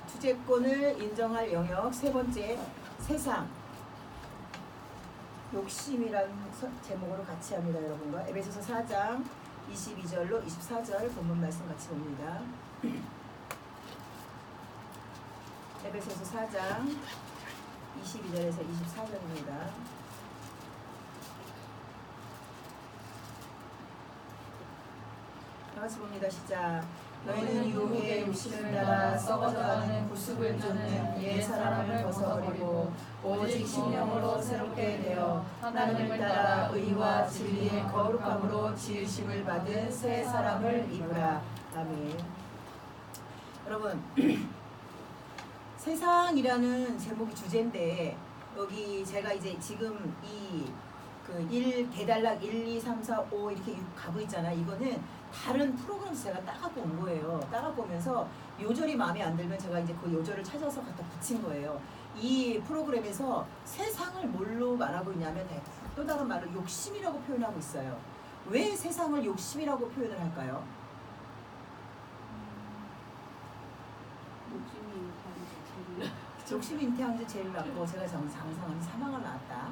주제권을 인정할 영역. 세 번째, 세상. 욕심이라는 제목으로 같이 합니다, 여러분과. 에베소서 4장 22절로 24절 본문 말씀 같이 봅니다. 에베소서 4장 22절에서 24절입니다. 다 같이 봅니다. 시작. 너희는 유혹의 욕심을 따라 썩어져가는 구습을 쫓는 옛 사람을 벗어버리고 오직 심령으로 새롭게 되어 하나님을 따라 의와 진리의 거룩함으로 지으심을 받은 새 사람을 입으라. 아멘. 여러분, 세상이라는 제목이 주제인데, 여기 제가 이제 지금 대단락 1, 2, 3, 4, 5 이렇게 가고 있잖아. 이거는 다른 프로그램에서 제가 따갖고 온 거예요. 따갖고 오면서 요절이 마음에 안 들면 제가 이제 그 요절을 찾아서 갖다 붙인 거예요. 이 프로그램에서 세상을 뭘로 말하고 있냐면 또 다른 말로 욕심이라고 표현하고 있어요. 왜 세상을 욕심이라고 표현을 할까요? 욕심이 잉태한 지 제일 낫고 제가 장상한 사망을 낳았다.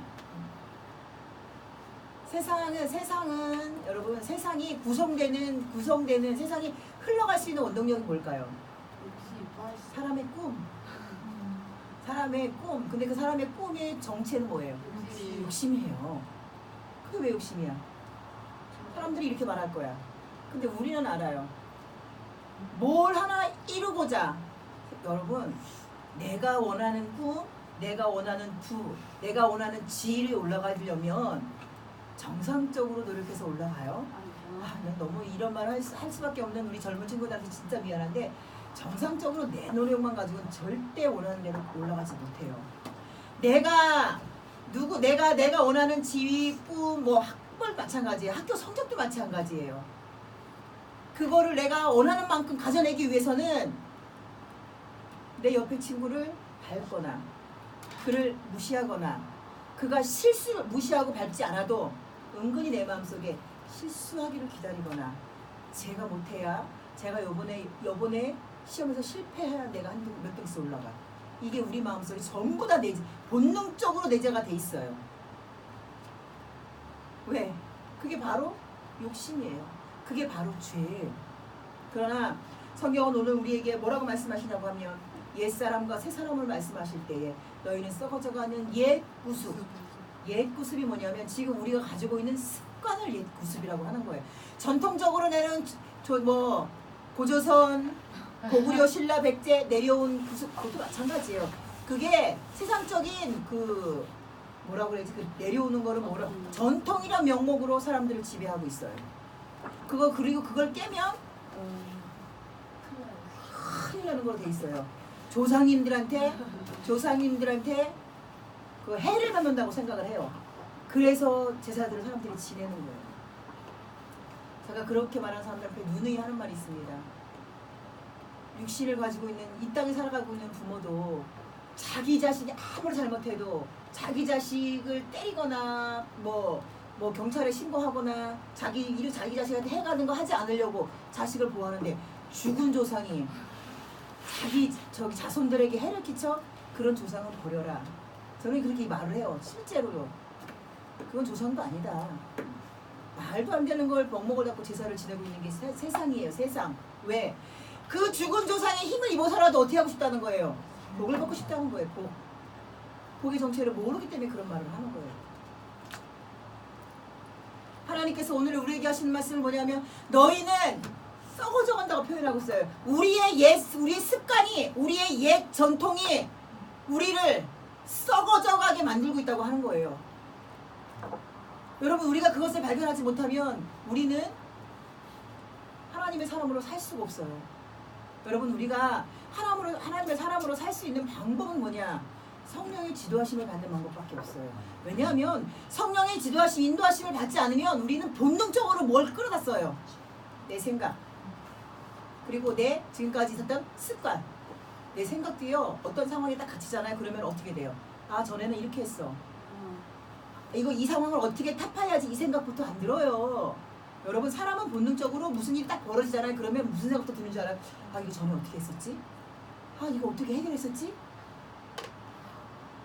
세상은 여러분, 세상이 구성되는 세상이 흘러갈 수 있는 원동력이 뭘까요? 사람의 꿈. 사람의 꿈. 근데 그 사람의 꿈의 정체는 뭐예요? 욕심이에요. 그게 왜 욕심이야? 사람들이 이렇게 말할 거야. 근데 우리는 알아요. 뭘 하나 이루고자, 여러분, 내가 원하는 꿈, 내가 원하는 내가 원하는 지위에 올라가려면 정상적으로 노력해서 올라가요. 난 너무 이런 말 할 수밖에 없는 우리 젊은 친구들한테 진짜 미안한데, 정상적으로 내 노력만 가지고는 절대 원하는 대로 올라가지 못해요. 내가 원하는 지위, 꿈, 뭐 학벌 마찬가지예요. 학교 성적도 마찬가지예요. 그거를 내가 원하는 만큼 가져내기 위해서는 내 옆에 친구를 밟거나 그를 무시하거나, 그가 실수를 무시하고 밟지 않아도 은근히 내 마음속에 실수하기를 기다리거나, 제가 못해야, 제가 요번에 시험에서 실패해야 내가 몇 등씩 올라가. 이게 우리 마음속에 전부 다 본능적으로 내재가 돼 있어요. 왜? 그게 바로 욕심이에요. 그게 바로 죄예요. 그러나 성경은 오늘 우리에게 뭐라고 말씀하시냐고 하면, 옛사람과 새사람을 말씀하실 때에 너희는 썩어져가는 옛 구습. 옛 구습이 뭐냐면 지금 우리가 가지고 있는 습관을 옛 구습이라고 하는 거예요. 전통적으로 내는 고조선, 고구려, 신라, 백제 내려온 구습, 그것도 마찬가지예요. 그게 세상적인 뭐라고 그래야지, 내려오는 거를 전통이란 명목으로 사람들을 지배하고 있어요. 그리고 그걸 깨면 큰일 나는 걸로 돼 있어요. 조상님들한테 그 해를 받는다고 생각을 해요. 그래서 제사들을 사람들이 지내는 거예요. 제가 그렇게 말하는 사람들한테 누누이 하는 말이 있습니다. 육신을 가지고 있는, 이 땅에 살아가고 있는 부모도 자기 자식이 아무리 잘못해도 자기 자식을 때리거나 뭐 경찰에 신고하거나 자기 자식한테 해가는 거 하지 않으려고 자식을 보호하는데, 죽은 조상이 자기 자손들에게 해를 끼쳐? 그런 조상은 버려라. 저는 그렇게 말을 해요. 실제로요. 그건 조상도 아니다. 말도 안 되는 걸 멍목을 잡고 제사를 지내고 있는 게 세상이에요. 세상. 왜? 그 죽은 조상의 힘을 입어서라도 어떻게 하고 싶다는 거예요? 복을 받고 싶다는 거예요. 복의 정체를 모르기 때문에 그런 말을 하는 거예요. 하나님께서 오늘 우리에게 하시는 말씀은 뭐냐면, 너희는 썩어져 간다고 표현하고 있어요. 우리의 습관이, 우리의 옛 전통이 우리를 썩어져 가게 만들고 있다고 하는 거예요. 여러분, 우리가 그것을 발견하지 못하면 우리는 하나님의 사람으로 살 수가 없어요. 여러분, 우리가 하나님의 사람으로 살 수 있는 방법은 뭐냐? 성령의 지도하심을 받는 방법밖에 없어요. 왜냐하면 성령의 지도하심, 인도하심을 받지 않으면 우리는 본능적으로 뭘 끌어다 써요? 내 생각, 그리고 내 지금까지 있었던 습관. 내 생각도요, 어떤 상황에 딱 갇히잖아요. 그러면 어떻게 돼요? 아, 전에는 이렇게 했어. 이 상황을 어떻게 타파해야지, 이 생각부터 안 들어요. 여러분, 사람은 본능적으로 무슨 일이 딱 벌어지잖아요. 그러면 무슨 생각부터 드는 줄 알아요? 아, 이거 전에 어떻게 했었지? 아 이거 어떻게 해결했었지?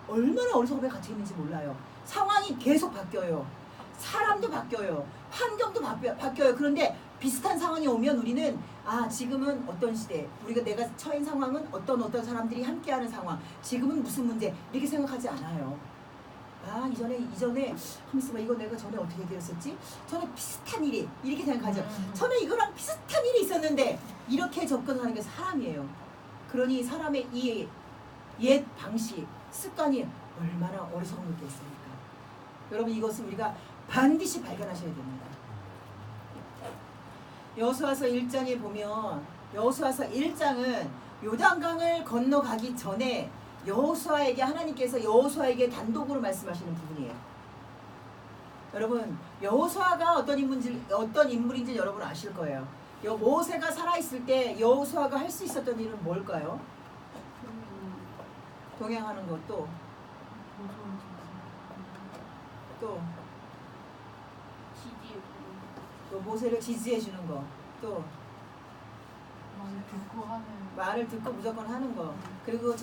얼마나 어리석음에 갇혀있는지 몰라요. 상황이 계속 바뀌어요. 사람도 바뀌어요. 환경도 바뀌어요. 그런데 비슷한 상황이 오면 우리는 아 지금은 어떤 시대, 우리가 내가 처한 상황은 어떤 사람들이 함께하는 상황, 지금은 무슨 문제 이렇게 생각하지 않아요. 아 이전에 하면서 이거 내가 전에 어떻게 해결했었지? 전에 비슷한 일이 이렇게 생각하죠. 전에 이거랑 비슷한 일이 있었는데 이렇게 접근하는 게 사람이에요. 그러니 사람의 이 옛 방식, 습관이 얼마나 어리석은 것겠습니까? 여러분 이것을 우리가 반드시 발견하셔야 됩니다. 여호수아서 1장에 보면 여호수아서 1장은 요단강을 건너가기 전에 여호수아에게 하나님께서 여호수아에게 단독으로 말씀하시는 부분이에요. 여러분 여호수아가 어떤 인물인지 여러분 아실 거예요. 모세가 살아있을 때 여호수아가 할 수 있었던 일은 뭘까요? 동행하는 것도 또 모세를 지지해 주는 거, 또 말을 듣고 무조건 하는 거. 그리고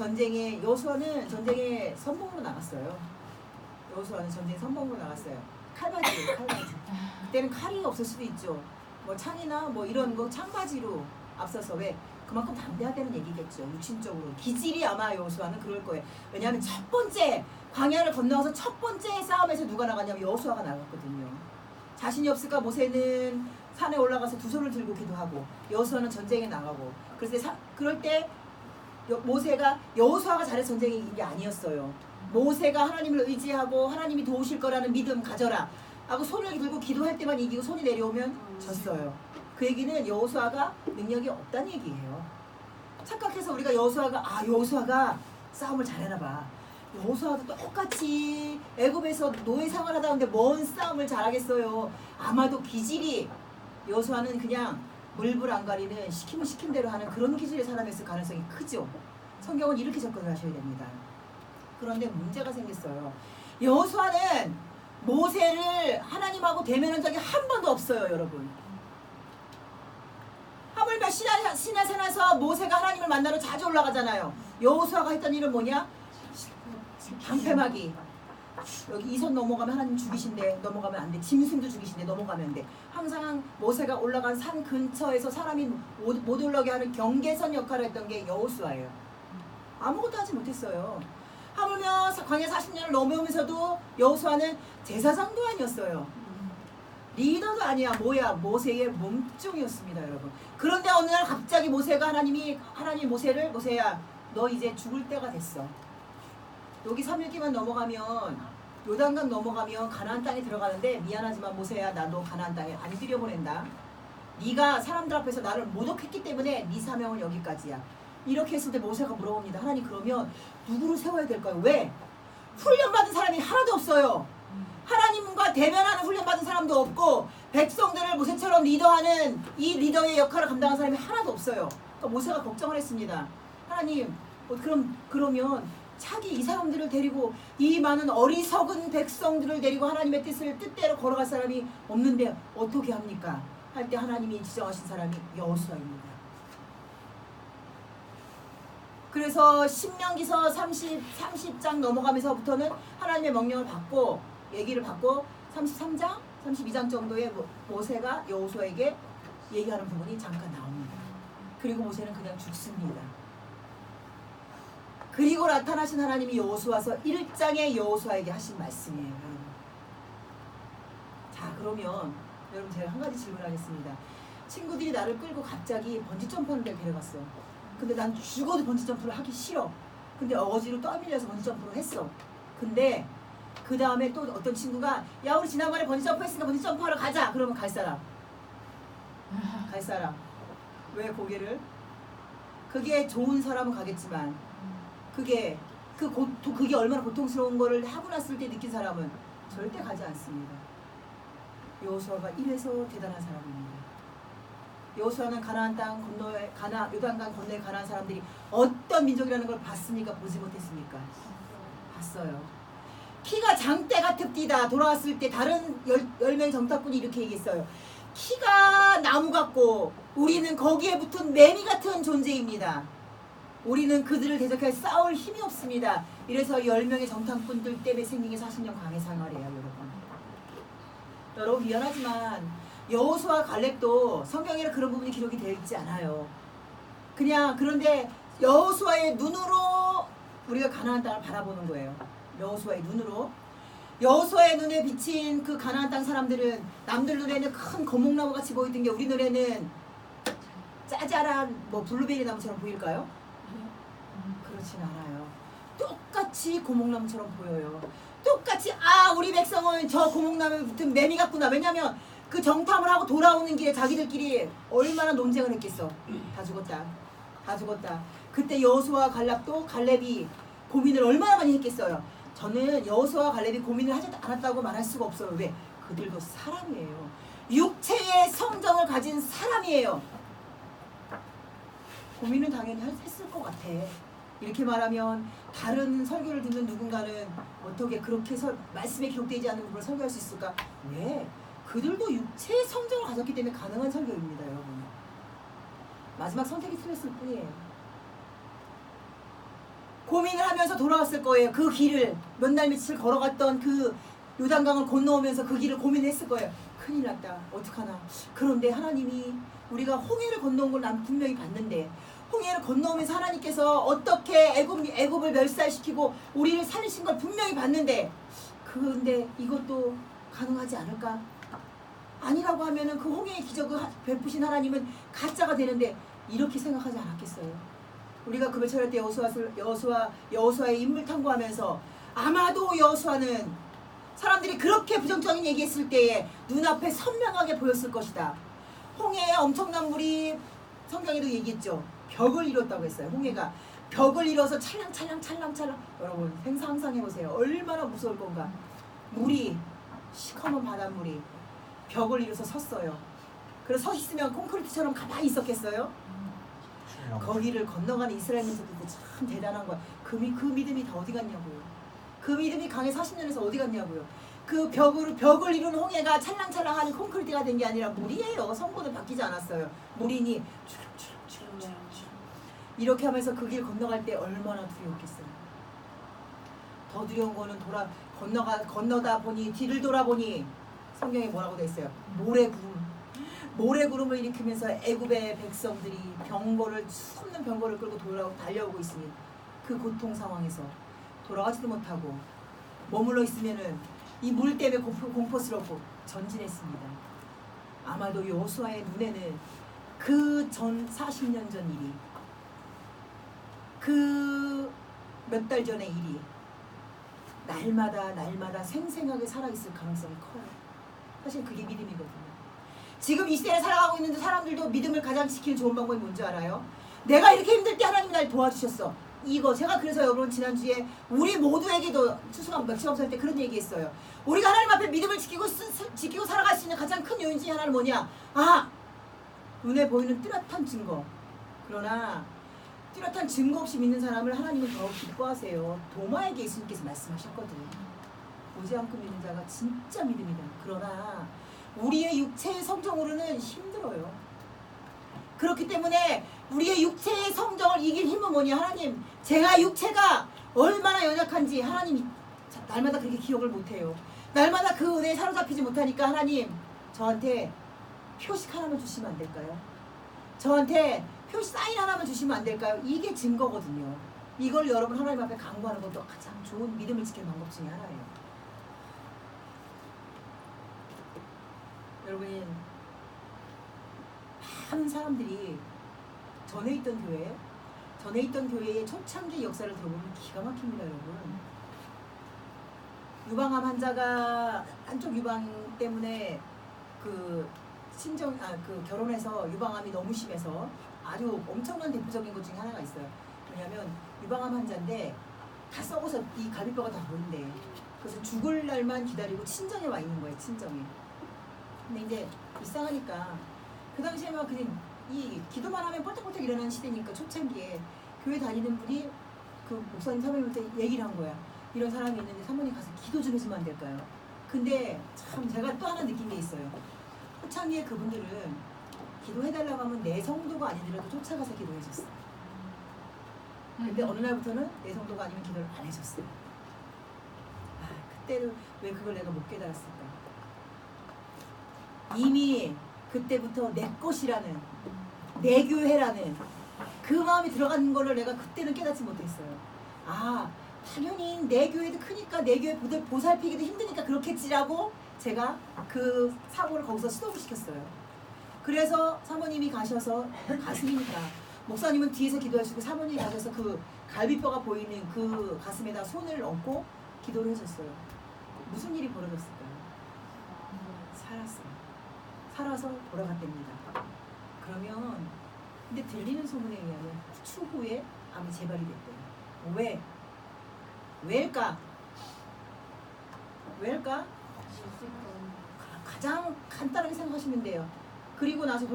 여호수아는 전쟁에 선봉으로 나갔어요. 여호수아는 전쟁에 선봉으로 나갔어요. 칼바지로. 그때는 칼이 없을 수도 있죠. 뭐 창이나 뭐 이런 거 창바지로 앞서서 왜 그만큼 담대하다는 얘기겠죠. 육신적으로 기질이 아마 여호수아는 그럴 거예요. 왜냐하면 첫 번째 광야를 건너서 첫 번째 싸움에서 누가 나갔냐면 여호수아가 나갔거든요. 자신이 없을까 모세는 산에 올라가서 두 손을 들고 기도하고 여호수아는 전쟁에 나가고 그럴 때 모세가 여호수아가 잘해서 전쟁에 이긴 게 아니었어요. 모세가 하나님을 의지하고 하나님이 도우실 거라는 믿음 가져라 하고 손을 들고 기도할 때만 이기고 손이 내려오면 졌어요. 그 얘기는 여호수아가 능력이 없다는 얘기예요. 착각해서 우리가 여호수아가 싸움을 잘하나 봐. 여호수아도 똑같이 애굽에서 노예 생활하다 보는데 뭔 싸움을 잘하겠어요. 아마도 기질이 여호수아는 그냥 물불 안 가리는 시키면 시킨 대로 하는 그런 기질의 사람이었을 가능성이 크죠. 성경은 이렇게 접근을 하셔야 됩니다. 그런데 문제가 생겼어요. 여호수아는 모세를 하나님하고 대면한 적이 한 번도 없어요, 여러분. 하물며 시내산에서 모세가 하나님을 만나러 자주 올라가잖아요. 여호수아가 했던 일은 뭐냐? 방패막이. 여기 이 선 넘어가면 하나님 죽이신대. 넘어가면 안 돼. 짐승도 죽이신대. 넘어가면 안 돼. 항상 모세가 올라간 산 근처에서 사람이 못 올라게 하는 경계선 역할을 했던 게 여호수아예요. 아무것도 하지 못했어요. 하물며 광야 40년을 넘으면서도 여호수아는 제사장도 아니었어요. 리더도 아니야. 모세의 몸종이었습니다, 여러분. 그런데 어느 날 갑자기 하나님이 모세야 너 이제 죽을 때가 됐어. 여기 3일기만 넘어가면 요단강 넘어가면 가나안 땅에 들어가는데 미안하지만 모세야 나 너 가나안 땅에 안 들여보낸다. 네가 사람들 앞에서 나를 모독했기 때문에 네 사명은 여기까지야. 이렇게 했을 때 모세가 물어봅니다. 하나님 그러면 누구를 세워야 될까요? 왜? 훈련받은 사람이 하나도 없어요. 하나님과 대면하는 훈련받은 사람도 없고 백성들을 모세처럼 리더하는 이 리더의 역할을 감당한 사람이 하나도 없어요. 그러니까 모세가 걱정을 했습니다. 하나님 그러면 자기 이 사람들을 데리고 이 많은 어리석은 백성들을 데리고 하나님의 뜻대로 걸어갈 사람이 없는데 어떻게 합니까? 할 때 하나님이 지정하신 사람이 여호수아입니다. 그래서 신명기서 30장 넘어가면서부터는 하나님의 명령을 받고 얘기를 받고 33장, 32장 정도의 모세가 여호수아에게 얘기하는 부분이 잠깐 나옵니다. 그리고 모세는 그냥 죽습니다. 그리고 나타나신 하나님이 여호수아서 1장의 여호수아에게 하신 말씀이에요. 자 그러면 여러분 제가 한 가지 질문하겠습니다. 친구들이 나를 끌고 갑자기 번지점프하는 데를 데려갔어. 근데 난 죽어도 번지점프를 하기 싫어. 근데 어거지로 떠밀려서 번지점프를 했어. 근데 그 다음에 또 어떤 친구가 야 우리 지난번에 번지점프 했으니까 번지점프하러 가자. 그러면 갈 사람. 왜 고개를? 그게 좋은 사람은 가겠지만 그게 얼마나 고통스러운 거를 하고 났을 때 느낀 사람은 절대 가지 않습니다. 여호수아가 이래서 대단한 사람입니다. 여호수아는 가나안 땅 건너에 요단강 건너에 가나안 사람들이 어떤 민족이라는 걸 봤습니까? 보지 못했습니까? 봤어요. 키가 장대 같읍디다. 돌아왔을 때 다른 10명의 정탐꾼이 이렇게 얘기했어요. 키가 나무 같고 우리는 거기에 붙은 매미 같은 존재입니다. 우리는 그들을 대적해 싸울 힘이 없습니다. 이래서 10명의 정탐꾼들 때문에 생긴 게 40년 광해 생활이에요, 여러분. 여러분 미안하지만 여호수아 갈렙도 성경에는 그런 부분이 기록이 되어 있지 않아요. 그냥 그런데 여호수아의 눈으로 우리가 가나안 땅을 바라보는 거예요. 여호수아의 눈으로. 여호수아의 눈에 비친 그 가나안 땅 사람들은 남들 눈에는 큰 거목나무 같이 보이던 게 우리 눈에는 짜잘한 뭐 블루베리 나무처럼 보일까요? 그렇진 않아요. 똑같이 고목나무처럼 보여요. 똑같이 우리 백성은 저 고목나무에 붙은 매미 같구나. 왜냐면 그 정탐을 하고 돌아오는 길에 자기들끼리 얼마나 논쟁을 했겠어. 다 죽었다. 다 죽었다. 그때 여호수아와 갈렙이 고민을 얼마나 많이 했겠어요. 저는 여호수아와 갈렙이 고민을 하지 않았다고 말할 수가 없어요. 왜? 그들도 사람이에요. 육체의 성정을 가진 사람이에요. 고민은 당연히 했을 것 같아. 이렇게 말하면 다른 설교를 듣는 누군가는 어떻게 그렇게 말씀에 기록되지 않은 부분을 설교할 수 있을까? 왜? 그들도 육체의 성정을 가졌기 때문에 가능한 설교입니다, 여러분. 마지막 선택이 틀렸을 뿐이에요. 고민을 하면서 돌아왔을 거예요. 그 길을 몇 날 며칠 걸어갔던 그 요단강을 건너오면서 그 길을 고민했을 거예요. 큰일 났다. 어떡하나. 그런데 하나님이 우리가 홍해를 건너온 걸 난 분명히 봤는데 홍해를 건너오면서 하나님께서 어떻게 애굽을 멸살시키고 우리를 살리신 걸 분명히 봤는데 그런데 이것도 가능하지 않을까? 아니라고 하면은 그 홍해의 기적을 베푸신 하나님은 가짜가 되는데 이렇게 생각하지 않았겠어요? 우리가 그 며칠 때 여호수아의 인물 탐구하면서 아마도 여호수아는 사람들이 그렇게 부정적인 얘기했을 때에 눈앞에 선명하게 보였을 것이다. 홍해에 엄청난 물이 성경에도 얘기했죠. 벽을 이뤘다고 했어요. 홍해가 벽을 이뤄서 찰랑찰랑 여러분 상상 해보세요. 얼마나 무서울 건가. 물이 시커먼 바닷물이 벽을 이뤄서 섰어요. 그래서 서 있으면 콘크리트처럼 가만히 있었겠어요? 거기를 건너가는 이스라엘 민족들도 참 대단한 거야. 그 믿음이 다 어디 갔냐고요. 그 믿음이 강해 40년에서 어디 갔냐고요. 그 벽을 이룬 홍해가 찰랑찰랑하는 콘크리트가 된 게 아니라 물이에요. 성분은 바뀌지 않았어요. 물이니 추룩추룩 이렇게 하면서 그 길 건너갈 때 얼마나 두려웠겠어요. 더 두려운 거는 건너다 보니 뒤를 돌아보니 성경에 뭐라고 돼 있어요? 모래구름을 일으키면서 애굽의 백성들이 수없는 병거를 끌고 달려오고 있으니 그 고통 상황에서 돌아가지도 못하고 머물러 있으면은 이 물 때문에 공포스럽고 전진했습니다. 아마도 여호수아의 눈에는 그 전 40년 전 일이 그 몇 달 전의 일이 날마다 생생하게 살아있을 가능성이 커요. 사실 그게 믿음이거든요. 지금 이 시대에 살아가고 있는데 사람들도 믿음을 가장 지키는 좋은 방법이 뭔지 알아요? 내가 이렇게 힘들 때 하나님이 날 도와주셨어. 이거 제가 그래서 여러분 지난주에 우리 모두에게도 추수감 며칠 없을 때 그런 얘기했어요. 우리가 하나님 앞에 믿음을 지키고 살아갈 수 있는 가장 큰 요인 중에 하나는 뭐냐? 눈에 보이는 뚜렷한 증거. 그러나 뚜렷한 증거 없이 믿는 사람을 하나님은 더욱 기뻐하세요. 도마에게 예수님께서 말씀하셨거든요. 보지 않고 믿는 자가 진짜 믿음이다. 그러나 우리의 육체의 성정으로는 힘들어요. 그렇기 때문에 우리의 육체의 성정을 이길 힘은 뭐냐? 하나님, 제가 육체가 얼마나 연약한지 하나님이 날마다 그렇게 기억을 못해요. 날마다 그 은혜에 사로잡히지 못하니까 하나님, 저한테 표식 하나만 주시면 안 될까요? 저한테 사인 하나만 주시면 안 될까요? 이게 증거거든요. 이걸 여러분 하나님 앞에 강구하는 것도 가장 좋은 믿음을 지키는 방법 중에 하나예요. 여러분, 많은 사람들이 전에 있던 교회의 초창기 역사를 들어보면 기가 막힙니다, 여러분. 유방암 환자가 한쪽 유방 때문에 결혼해서 유방암이 너무 심해서 아주 엄청난 대표적인 것 중에 하나가 있어요. 왜냐하면 유방암 환자인데 다 썩어서 이 갈비뼈가 다 보인대. 그래서 죽을 날만 기다리고 친정에 와 있는 거예요, 친정에. 근데 이제 불쌍하니까 그 당시에 막 그냥 이 기도만 하면 뻘떡뻘떡 일어나는 시대니까 초창기에 교회 다니는 분이 그 목사님 사모님한테 얘기를 한 거야. 이런 사람이 있는데 사모님 가서 기도 좀 해주면 안 될까요? 근데 참 제가 또 하나 느낀 게 있어요. 초창기에 그분들은 기도해달라고 하면 내 성도가 아니더라도 쫓아가서 기도해줬어. 근데 어느 날부터는 내 성도가 아니면 기도를 안 해줬어요. 그때는 왜 그걸 내가 못 깨달았을까? 이미 그때부터 내 것이라는, 내 교회라는 그 마음이 들어가는 거를 내가 그때는 깨닫지 못했어요. 당연히 내 교회도 크니까 내 교회 보살피기도 힘드니까 그렇겠지라고 제가 그 사고를 거기서 스톱을 시켰어요. 그래서 사모님이 가셔서, 가슴이니까 목사님은 뒤에서 기도하시고 사모님이 가셔서 그 갈비뼈가 보이는 그 가슴에다 손을 얹고 기도를 해줬어요. 무슨 일이 벌어졌을까요? 살았어요. 살아서 돌아갔답니다. 그러면 근데 들리는 소문에 의하면 추후에 암이 재발이 됐대요. 왜? 왜일까? 왜일까? 가장 간단하게 생각하시면 돼요. 그리고 나서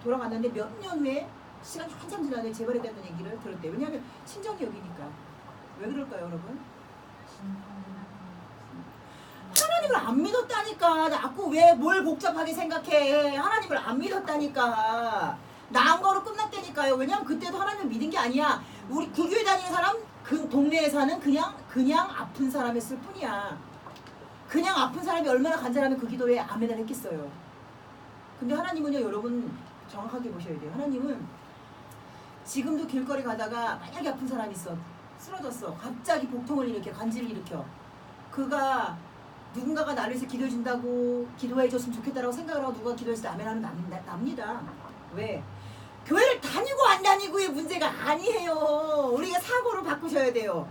돌아갔는데 몇 년 후에 시간이 한참 지나는데 재발이 된다는 얘기를 들었대요. 왜냐하면 친정이 여기니까. 왜 그럴까요, 여러분? 하나님을 안 믿었다니까. 자꾸 왜 뭘 복잡하게 생각해. 하나님을 안 믿었다니까. 나은 거로 끝났다니까요. 왜냐면 그때도 하나님을 믿은 게 아니야. 우리 그 교회 다니는 사람, 그 동네에 사는 그냥 아픈 사람이었을 뿐이야. 그냥 아픈 사람이 얼마나 간절하면 그 기도에 아멘을 했겠어요. 근데 하나님은요, 여러분 정확하게 보셔야 돼요. 하나님은 지금도 길거리 가다가 만약에 아픈 사람이 있어, 쓰러졌어, 갑자기 복통을 일으켜, 간질을 일으켜, 그가 누군가가 나를 위해서 기도해 준다고, 기도해 줬으면 좋겠다라고 생각을 하고 누가 기도했을 때 아멘 하면 납니다. 왜? 교회를 다니고 안 다니고의 문제가 아니에요. 우리가 사고를 바꾸셔야 돼요.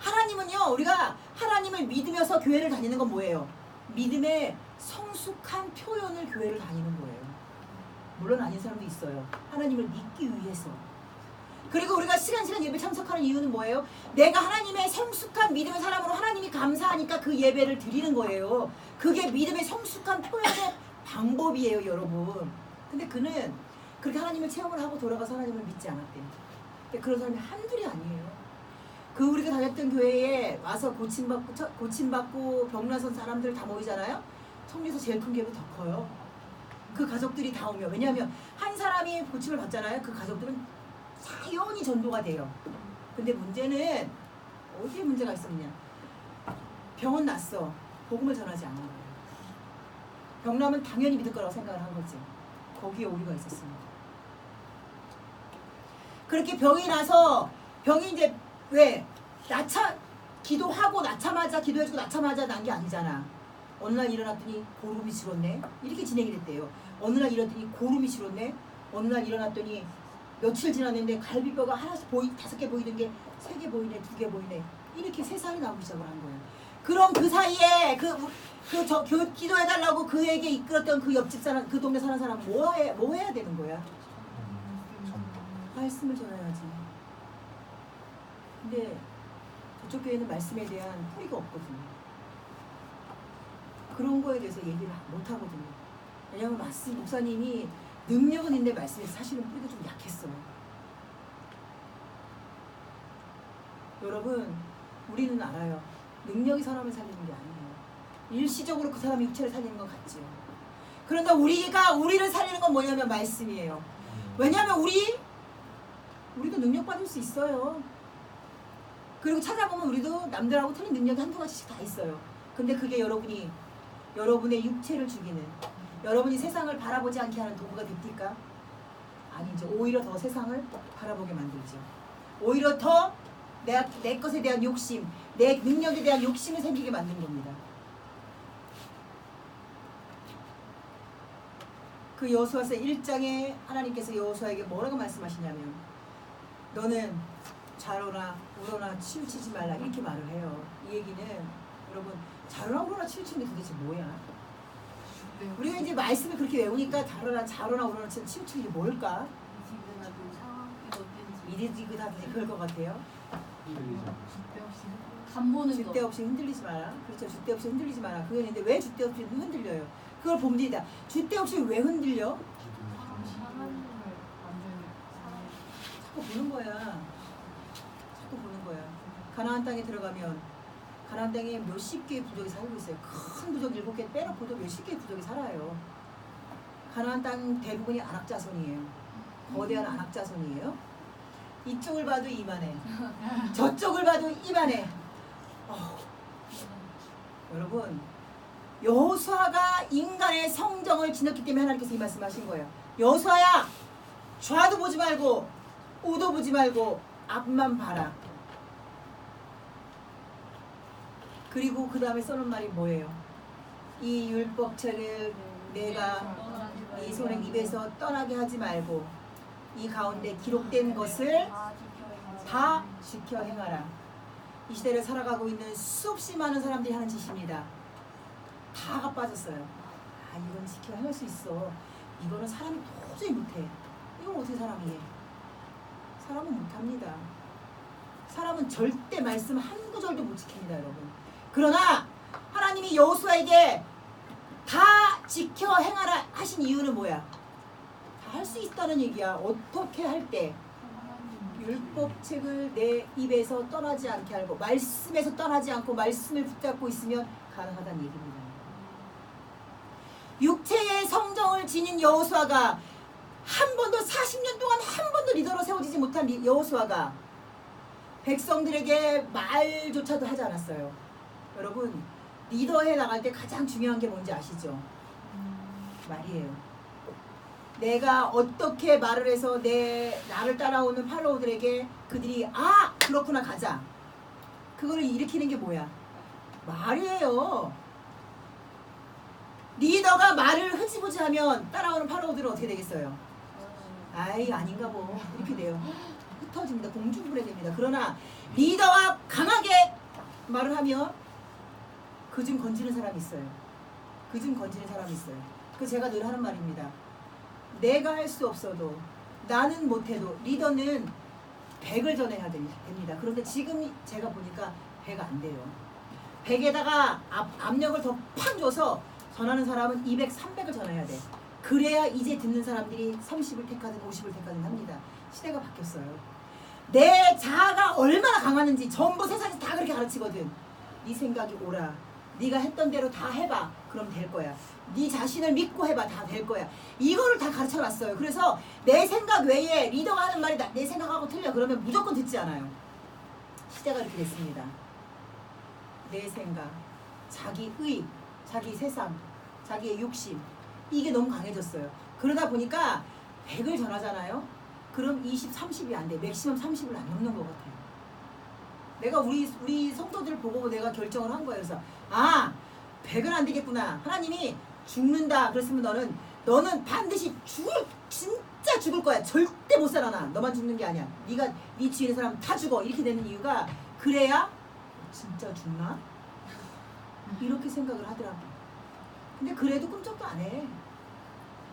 하나님은요, 우리가 하나님을 믿으면서 교회를 다니는 건 뭐예요? 믿음의 성숙한 표현을 교회를 다니는 거예요. 물론 아닌 사람도 있어요. 하나님을 믿기 위해서. 그리고 우리가 시간 예배 참석하는 이유는 뭐예요? 내가 하나님의 성숙한 믿음의 사람으로 하나님이 감사하니까 그 예배를 드리는 거예요. 그게 믿음의 성숙한 표현의 방법이에요, 여러분. 근데 그는 그렇게 하나님을 체험을 하고 돌아가서 하나님을 믿지 않았대요. 근데 그런 사람이 한둘이 아니에요. 그 우리가 다녔던 교회에 와서 고침받고 병나선 사람들 다 모이잖아요. 성리에서 제일 큰 교회가 더 커요. 그 가족들이 다 오면. 왜냐하면 한 사람이 고침을 받잖아요. 그 가족들은 자연히 전도가 돼요. 근데 문제는 어디에 문제가 있었냐? 병은 났어. 복음을 전하지 않은 거예요. 병나면 당연히 믿을 거라고 생각을 한 거지. 거기에 오류가 있었습니다. 그렇게 병이 나서, 병이 이제 왜? 기도하고 낳자마자, 기도해주고 낳자마자 난 게 아니잖아. 어느 날 일어났더니 고름이 질었네. 이렇게 진행이 됐대요. 어느 날 일어났더니 고름이 질었네. 어느 날 일어났더니 며칠 지났는데 갈비뼈가 하나씩 5개 보이는 게 3개 보이네, 2개 보이네. 이렇게 세상이 나오기 시작을 한 거예요. 그럼 그 사이에 기도해달라고 그에게 이끌었던 그 옆집 사람, 그 동네 사는 사람 뭐 해야 되는 거야? 말씀을 전해야지. 근데 저쪽 교회는 말씀에 대한 뿌리가 없거든요. 그런 거에 대해서 얘기를 못 하거든요. 왜냐하면 목사님이 능력은 있는데 말씀에 사실은 뿌리가 좀 약했어요. 여러분, 우리는 알아요. 능력이 사람을 살리는 게 아니에요. 일시적으로 그 사람이 육체를 살리는 건 같지요. 그런데 우리를 살리는 건 뭐냐면 말씀이에요. 왜냐하면 우리도 능력 받을 수 있어요. 그리고 찾아보면 우리도 남들하고 틀린 능력이 한두 가지씩 다 있어요. 근데 그게 여러분의 육체를 죽이는, 여러분이 세상을 바라보지 않게 하는 도구가 됩니까? 아니죠. 오히려 더 세상을 바라보게 만들죠. 오히려 더 내 것에 대한 욕심, 내 능력에 대한 욕심을 생기게 만든 겁니다. 그 여호수아서 1장에 하나님께서 여호수아에게 뭐라고 말씀하시냐면, 너는 자로나 우로나 치우치지 말라, 이렇게 말을 해요. 이 얘기는 여러분, 자로나 우로나 치우치는 게 도대체 뭐야? 우리가 이제 말씀을 그렇게 외우니까 자로나 우로나 치우치는 게 뭘까? 이리지긋하든지 그럴 것 같아요. 줏대 없이 흔들리지 마라. 그렇죠. 줏대 없이 흔들리지 마라. 그게 있는데 왜 줏대 없이 흔들려요? 그걸 보면 됩니다. 줏대 없이 왜 흔들려? 자꾸 보는 거야. 가나안 땅에 들어가면 가나안 땅에 몇십 개의 부족이 살고 있어요. 큰 부족 7개 빼놓고도 몇십 개의 부족이 살아요. 가나안 땅 대부분이 아낙 자손이에요. 거대한 아낙 자손이에요. 이쪽을 봐도 이만해. 저쪽을 봐도 이만해. 여러분, 여호수아가 인간의 성정을 지녔기 때문에 하나님께서 이 말씀하신 거예요. 여호수아야, 좌도 보지 말고 우도 보지 말고 앞만 봐라. 그리고 그 다음에 써놓은 말이 뭐예요? 이 율법책을 내가 이 손의 입에서 떠나게 하지 말고 이 가운데 기록된 것을 다 지켜 행하라. 이 시대를 살아가고 있는 수없이 많은 사람들이 하는 짓입니다. 다가 빠졌어요. 아, 이건 지켜 행할 수 있어. 이거는 사람이 도저히 못해. 이건 어떻게 사람이 해? 사람은 못합니다. 사람은 절대 말씀 한 구절도 못 지킵니다, 여러분. 그러나 하나님이 여호수아에게 다 지켜 행하라 하신 이유는 뭐야? 다 할 수 있다는 얘기야. 어떻게 할 때? 율법책을 내 입에서 떠나지 않게 하고 말씀에서 떠나지 않고 말씀을 붙잡고 있으면 가능하다는 얘기입니다. 육체의 성정을 지닌 여호수아가 한 번도 40년 동안 한 번도 리더로 세워지지 못한 여호수아가 백성들에게 말조차도 하지 않았어요. 여러분, 리더에 나갈 때 가장 중요한 게 뭔지 아시죠? 말이에요. 내가 어떻게 말을 해서 나를 따라오는 팔로워들에게 그들이 아 그렇구나 가자. 그거를 일으키는 게 뭐야? 말이에요. 리더가 말을 흐지부지하면 따라오는 팔로워들은 어떻게 되겠어요? 아이 아닌가 뭐 이렇게 돼요. 흩어집니다. 공중분해 됩니다. 그러나 리더가 강하게 말을 하면 그 중 건지는 사람이 있어요. 그 중 건지는 사람이 있어요. 그 제가 늘 하는 말입니다. 내가 할 수 없어도 나는 못해도 리더는 100을 전해야 됩니다. 그런데 지금 제가 보니까 100가 안 돼요. 100에다가 압력을 더 팍 줘서 전하는 사람은 200, 300을 전해야 돼. 그래야 이제 듣는 사람들이 30을 택하든 50을 택하든 합니다. 시대가 바뀌었어요. 내 자아가 얼마나 강하는지 전부 세상에서 다 그렇게 가르치거든. 네 생각이 옳아. 네가 했던 대로 다 해봐. 그럼 될 거야. 네 자신을 믿고 해봐. 다 될 거야. 이거를 다 가르쳐놨어요. 그래서 내 생각 외에 리더가 하는 말이 내 생각하고 틀려. 그러면 무조건 듣지 않아요. 시대가 이렇게 됐습니다. 내 생각, 자기 의, 자기 세상, 자기의 욕심 이게 너무 강해졌어요. 그러다 보니까 100을 전하잖아요. 그럼 20, 30이 안 돼. 맥시멈 30을 안 넘는 것 같아요. 내가 우리 성도들을 보고 내가 결정을 한 거예요. 그래서 100은 안 되겠구나. 하나님이 죽는다. 그랬으면 너는 반드시 진짜 죽을 거야. 절대 못 살아나. 너만 죽는 게 아니야. 네 주위의 사람 다 죽어. 이렇게 되는 이유가 그래야 진짜 죽나? 이렇게 생각을 하더라고. 근데 그래도 꿈쩍도 안 해.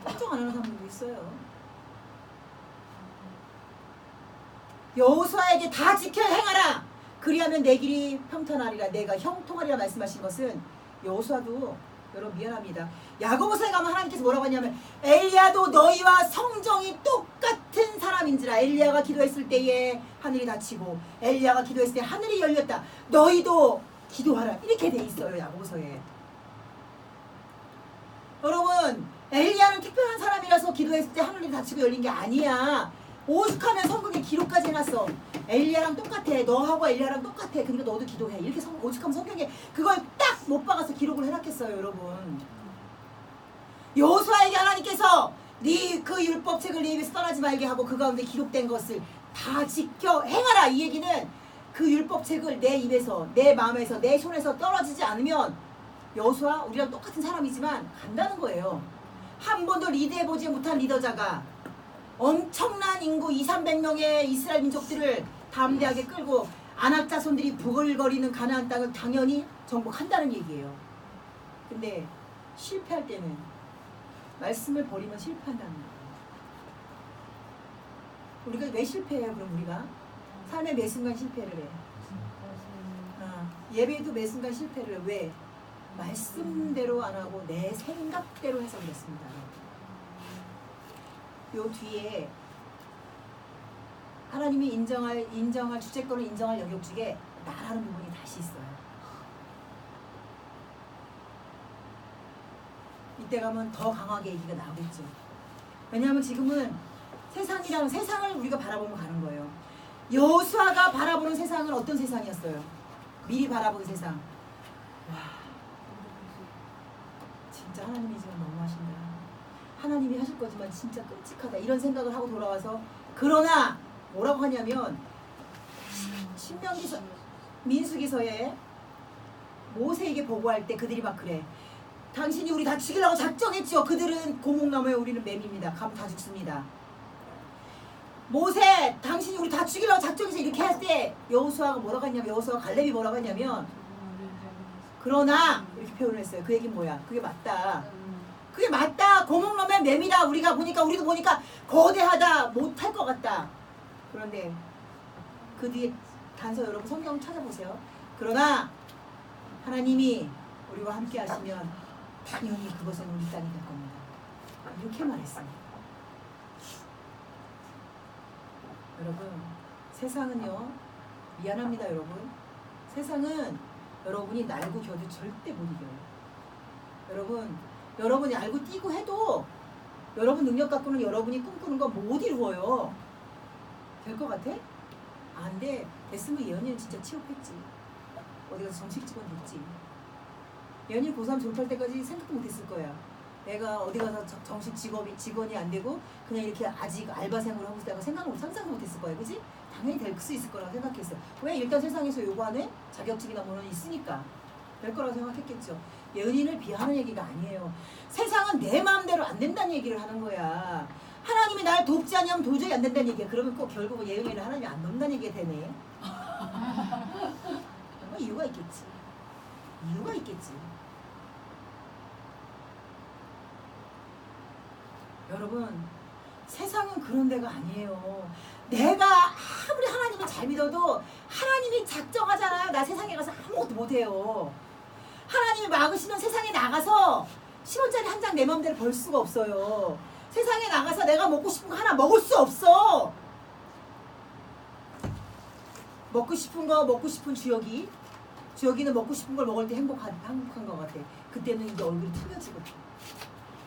꿈쩍 안 하는 사람들도 있어요. 여호수아에게 다 지켜 행하라. 그리하면 내 길이 평탄하리라. 내가 형통하리라 말씀하신 것은 여호수아도 여러분 미안합니다. 야고보서에 가면 하나님께서 뭐라고 하냐면 엘리야도 너희와 성정이 똑같은 사람인지라. 엘리야가 기도했을 때에 하늘이 닫히고 엘리야가 기도했을 때 하늘이 열렸다. 너희도 기도하라. 이렇게 돼 있어요. 야고보서에. 여러분 엘리야는 특별한 사람이라서 기도했을 때 하늘이 닫히고 열린 게 아니야. 오죽하면 성경에 기록까지 해놨어. 엘리야랑 똑같아. 너하고 엘리야랑 똑같아. 그러니까 너도 기도해. 이렇게 오죽하면 성경에 그걸 딱 못 박아서 기록을 해놨겠어요. 여러분. 여호수아에게 하나님께서 네 그 율법책을 네 입에서 떠나지 말게 하고 그 가운데 기록된 것을 다 지켜 행하라. 이 얘기는 그 율법책을 내 입에서 내 마음에서 내 손에서 떨어지지 않으면 여호수아 우리랑 똑같은 사람이지만 간다는 거예요. 한 번도 리드해보지 못한 리더자가 엄청난 인구 200~300명의 이스라엘 민족들을 담대하게 끌고 아낙 자손들이 부글거리는 가나안 땅을 당연히 정복한다는 얘기예요. 근데 실패할 때는 말씀을 버리면 실패한다는 거예요. 우리가 왜 실패해요? 그럼 우리가 삶의 매 순간 실패를 해. 예배도 매 순간 실패를 해. 왜? 말씀대로 안 하고 내 생각대로 해서 그렇습니다. 요 뒤에 하나님이 인정할 주체권을 인정할 영역 중에 나라는 부분이 다시 있어요. 이때 가면 더 강하게 얘기가 나오겠죠. 왜냐하면 지금은 세상을 우리가 바라보면 가는 거예요. 여호수아가 바라보는 세상은 어떤 세상이었어요? 미리 바라본 세상. 와, 진짜 하나님이 지금 너무하신다. 하나님이 하실 거지만 진짜 끔찍하다. 이런 생각을 하고 돌아와서 그러나 뭐라고 하냐면 신명기서 민수기서에 모세에게 보고할 때 그들이 막 그래. 당신이 우리 다 죽이려고 작정했죠. 그들은 고목나무에 우리는 뱀입니다. 감 다 죽습니다. 모세 당신이 우리 다 죽이려고 작정해서 이렇게 할 때 여호수아가 뭐라고 했냐면 여호수아가 갈렙이 뭐라고 했냐면 그러나 이렇게 표현을 했어요. 그 얘기는 뭐야? 그게 맞다. 그게 맞다. 고목나무에 뱀이다. 우리가 보니까 우리도 보니까 거대하다. 못할 것 같다. 그런데 그 뒤에 단서 여러분 성경 찾아보세요. 그러나 하나님이 우리와 함께 하시면 당연히 그것은 우리 땅이 될 겁니다. 이렇게 말했습니다. 여러분 세상은요 미안합니다 여러분 세상은 여러분이 날고 겨도 절대 못 이겨요. 여러분이 알고 뛰고 해도 여러분 능력 갖고는 여러분이 꿈꾸는 거 못 이루어요. 될 것 같아? 안 돼. 됐으면 예언이는 진짜 취업했지. 어디 가서 정식 직원 됐지. 예언이 고3 졸업할 때까지 생각도 못했을 거야. 내가 어디 가서 정식 직원이 안 되고 그냥 이렇게 아직 알바생으로 하고 있다가 상상도 못했을 거야. 그지? 당연히 될 수 있을 거라고 생각했어. 왜? 일단 세상에서 요구하는 자격증이나 뭐는 있으니까 될 거라고 생각했겠죠. 예언인을 비하하는 얘기가 아니에요. 세상은 내 마음대로 안 된다는 얘기를 하는 거야. 하나님이 날 돕지 않으면 도저히 안 된다는 얘기야. 그러면 꼭 결국은 예언인을 하나님이 안 돕는다는 얘기가 되네. 이유가 있겠지. 이유가 있겠지. 여러분 세상은 그런 데가 아니에요. 내가 아무리 하나님을 잘 믿어도 하나님이 작정하잖아요. 나 세상에 가서 아무것도 못해요. 하나님이 막으시면 세상에 나가서 10원짜리 한 장 내 맘대로 벌 수가 없어요. 세상에 나가서 내가 먹고 싶은 거 하나 먹을 수 없어. 먹고 싶은 주혁이는 먹고 싶은 걸 먹을 때 행복한 것 같아. 그때는 이제 얼굴이 튀겨지고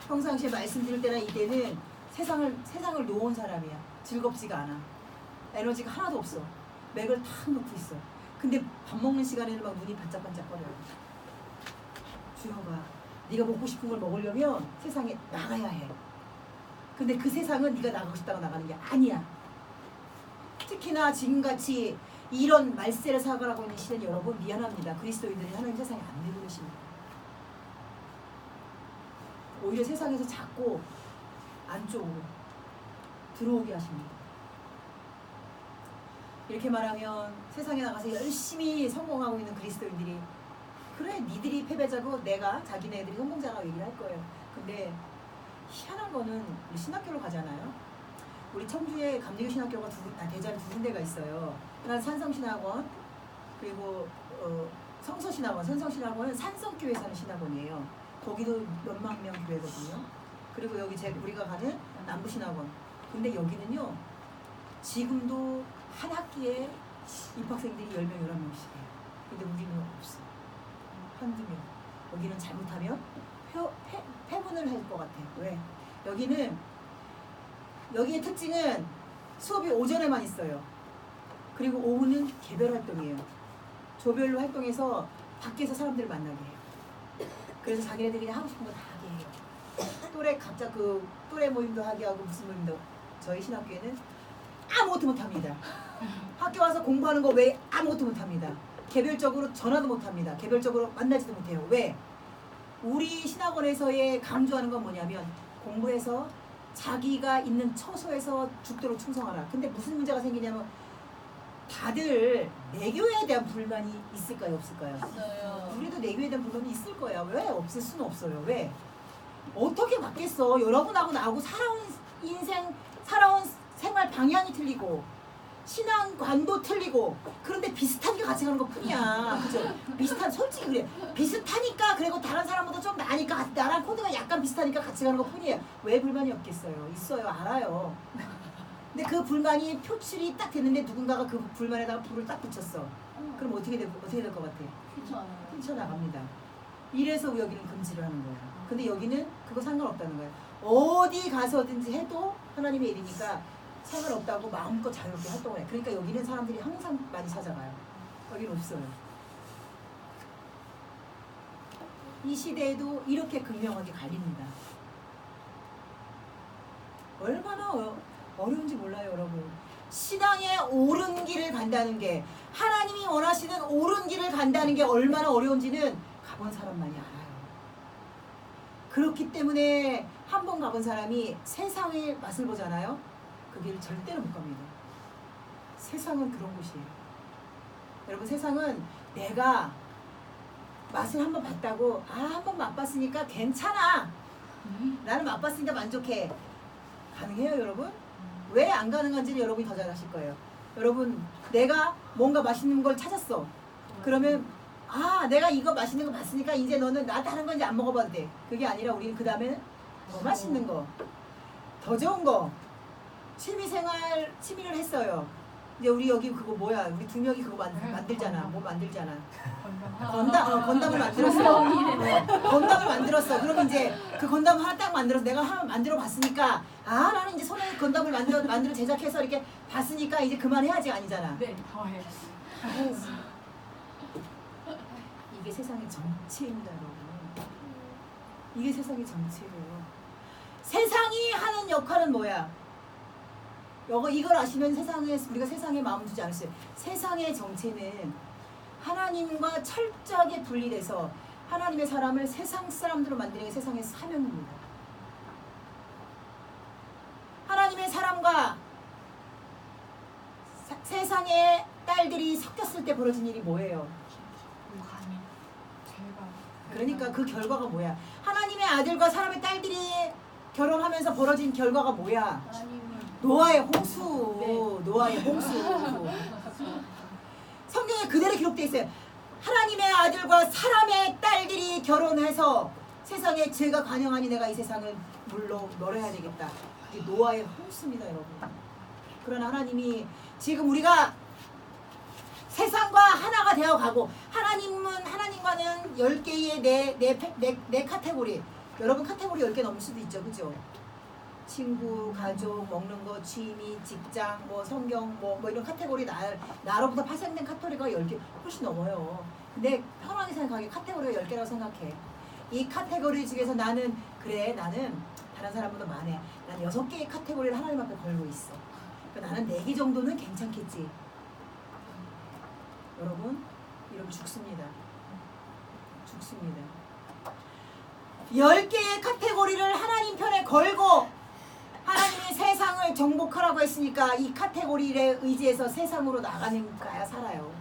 평상시에 말씀 드릴 때나 이때는 세상을 놓은 사람이야. 즐겁지가 않아. 에너지가 하나도 없어. 맥을 탁 놓고 있어. 근데 밥 먹는 시간에는 막 눈이 반짝반짝거려요. 주혁아, 네가 먹고 싶은 걸 먹으려면 세상에 나가야 해. 근데 그 세상은 네가 나가고 싶다고 나가는 게 아니야. 특히나 지금같이 이런 말세를 살아가고 있는 시대는 여러분 미안합니다. 그리스도인들이 하나님 세상에 안 내보내십니다. 오히려 세상에서 자꾸 안쪽으로 들어오게 하십니다. 이렇게 말하면 세상에 나가서 열심히 성공하고 있는 그리스도인들이 그래 니들이 패배자고 내가 자기네들이 성공자라고 얘기를 할 거예요. 근데 희한한 거는 우리 신학교로 가잖아요. 우리 청주에 감리교 신학교가 대전에 두 군데가 있어요. 하나는 산성신학원 그리고 성서신학원. 선성신학원은 산성교회 사는 신학원이에요. 거기도 몇만 명 교회거든요. 그리고 여기 우리가 가는 남부신학원. 근데 여기는요 지금도 한 학기에 입학생들이 10명, 11명씩 해요. 근데 우리는 없어. 한두 명. 여기는 잘못하면 폐문을 할 것 같아. 왜? 여기의 특징은 수업이 오전에만 있어요. 그리고 오후는 개별 활동이에요. 조별로 활동해서 밖에서 사람들을 만나게 해요. 그래서 자기네들이 하고 싶은 거 다 하게 해요. 각자 그 또래 모임도 하게 하고 무슨 모임도. 저희 신학교에는 아무것도 못합니다. 학교 와서 공부하는 거 외에 아무것도 못합니다. 개별적으로 전화도 못합니다. 개별적으로 만나지도 못해요. 왜? 우리 신학원에서의 강조하는 건 뭐냐면 공부해서 자기가 있는 처소에서 죽도록 충성하라. 근데 무슨 문제가 생기냐면 다들 내교에 대한 불만이 있을까요? 없을까요? 있어요. 우리도 내교에 대한 불만이 있을 거야. 왜? 없을 수는 없어요. 왜? 어떻게 맞겠어? 여러분하고 나하고 살아온 인생, 살아온 생활 방향이 틀리고 신앙관도 틀리고 그런데 비슷하게 같이 가는 것 뿐이야. 그죠? 솔직히 그래. 비슷하니까 그리고 다른 사람보다 좀 나니까 나랑 코드가 약간 비슷하니까 같이 가는 것 뿐이에요. 왜 불만이 없겠어요? 있어요. 알아요. 근데 그 불만이 표출이 딱 됐는데 누군가가 그 불만에다가 불을 딱 붙였어. 그럼 어떻게 될 것 같아? 휘쳐나갑니다. 이래서 여기는 금지를 하는 거야. 근데 여기는 그거 상관없다는 거예요. 어디 가서든지 해도 하나님의 일이니까 상관없다고 마음껏 자유롭게 활동을 해. 그러니까 여기는 사람들이 항상 많이 찾아가요. 여기는 없어요. 이 시대에도 이렇게 극명하게 갈립니다. 얼마나 어려운지 몰라요, 여러분. 신앙의 옳은 길을 간다는 게, 하나님이 원하시는 옳은 길을 간다는 게 얼마나 어려운지는 가본 사람만이 알아요. 그렇기 때문에 한 번 가본 사람이 세상의 맛을 보잖아요. 그 길을 절대로 못 갑니다. 세상은 그런 곳이에요. 여러분, 세상은 내가 맛을 한 번 봤다고, 한 번 맛봤으니까 괜찮아, 나는 맛봤으니까 만족해, 가능해요, 여러분? 왜 안 가능한지는 여러분이 더 잘 아실 거예요. 여러분, 내가 뭔가 맛있는 걸 찾았어. 그러면 내가 이거 맛있는 거 봤으니까 이제 너는 나 다른 건 이제 안 먹어봐도 돼. 그게 아니라 우리는 그 다음에는 더 맛있는 거, 더 좋은 거, 취미를 했어요. 이제 우리 여기 그거 뭐야, 우리 두 명이 그거 만들잖아. 뭐 만들잖아. 건담을 만들었어. 건담을 만들었어. 그러면 이제 그 건담 하나 딱 만들어서 내가 하나 만들어 봤으니까, 나는 이제 손에 건담을 만들어 제작해서 이렇게 봤으니까 이제 그만해야지, 아니잖아. 네, 더 해. 이게 세상의 정체입니다, 여러분. 이게 세상의 정체예요. 세상이 하는 역할은 뭐야? 이걸 아시면 우리가 세상에 마음 두지 않았어요. 세상의 정체는 하나님과 철저하게 분리돼서 하나님의 사람을 세상 사람들로 만드는 게 세상의 사명입니다. 하나님의 사람과 세상의 딸들이 섞였을 때 벌어진 일이 뭐예요? 그러니까 그 결과가 뭐야? 하나님의 아들과 사람의 딸들이 결혼하면서 벌어진 결과가 뭐야? 노아의 홍수. 네. 노아의 홍수. 성경에 그대로 기록되어 있어요. 하나님의 아들과 사람의 딸들이 결혼해서 세상에 죄가 관영하니 내가 이 세상을 물로 멸해야 되겠다. 이게 노아의 홍수입니다, 여러분. 그러나 하나님이 지금 우리가 세상과 하나가 되어가고, 하나님과는 10개의 내 카테고리. 여러분 카테고리 10개 넘을 수도 있죠, 그죠? 친구, 가족, 먹는 거, 취미, 직장, 뭐 성경, 뭐 이런 카테고리, 나로부터 파생된 카테고리가 10개 훨씬 넘어요. 근데 편하게 생각하게 카테고리가 10개라고 생각해. 이 카테고리 중에서 나는 다른 사람보다 많아. 난 6개의 카테고리를 하나님 앞에 걸고 있어. 그러니까 나는 4개 정도는 괜찮겠지. 여러분, 이러면 죽습니다. 10개의 카테고리를 하나님 편에 걸고 하나님이 세상을 정복하라고 했으니까 이 카테고리에 의지해서 세상으로 나가야 살아요.